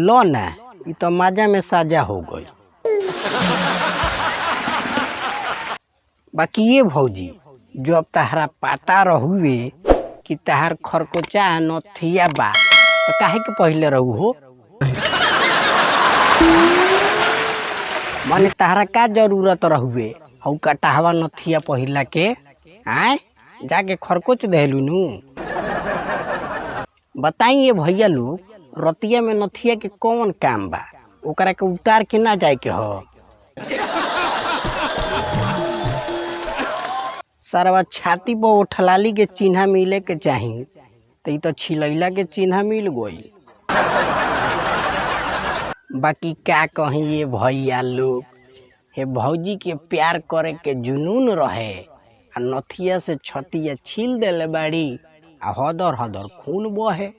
लो ना, ये तो मजा में साजा हो गई। बाकी ये भौजी, जो अब तहरा पता रहुए कि तहार खरकोचा नथिया बा, तो काहे के पहले रहू हो? माने तहरा का जरूरत रहुए हऊ कटाहवा नथिया पहिला के? आए जाके खरकोच देलू नू। बताइए भैया लोग, रतिया में नथिया के कौन काम बा? ओकरा के उतार के ना जाए के हो? सरवा छाती पर उठलाली के चिन्हा मिले के चाही, तो तो छिलैला के चिन्हा मिल गई। बाकी क्या कहीं ये भैया लोग, हे भौजी के प्यार करे के जुनून रहे आ नथिया से छतिया छील देले बाड़ी आ हदर हदर खून बहे।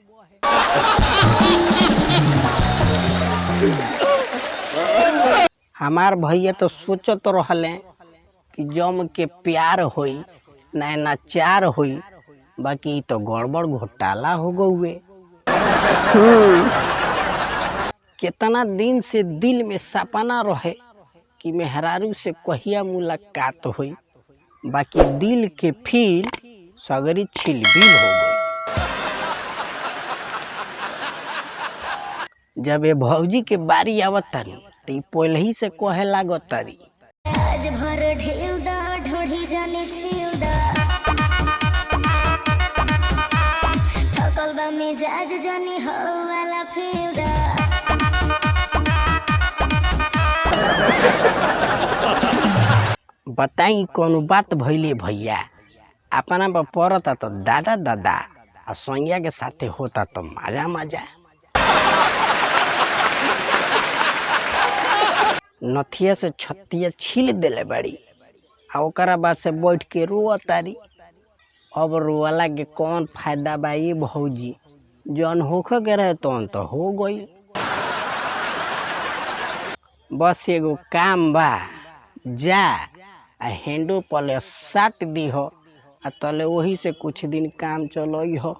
हमार भैया तो सोचत रहले कि जम के प्यार होई नैना चार होई, बाकी तो गड़बड़ घोटाला हो गए। कितना दिन से दिल में सपना रहे कि मेहरारू से कहिया मुलाकात हुई, बाकी दिल के फील सगरी छिलबिल हो गई। जब ये भौजी के बारी आवत तारी तो पहले ही से कहे लागत तारी, आज भर ढेउ दा ढोढ़ी जाने छिउ दा, थकल बा मिजाज जाने हो वाला फिउ दा। बताई कौन बात भइले भैया? अपना पर पड़ता तो दादा दादा आ सोनिया के साथे होता तो मजा मजा। नथिया से छतिया छील देले बड़ी आ ओकरा बाद से बैठ के रोआ तारी। अब रोवाला के कौन फायदा बा ये भौजी? जौन होखे के रहे तो हो गई। बस एगो काम बा, जा आ हेंडो पले साट दी हो आ तले वही से कुछ दिन काम चलई हो।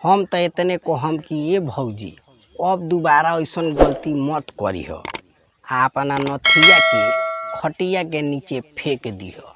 हम तो इतने को हम कि ये भौजी अब दोबारा ऐसन गलती मत करी हो, अपना नथिया के खटिया के नीचे फेंक दी हो।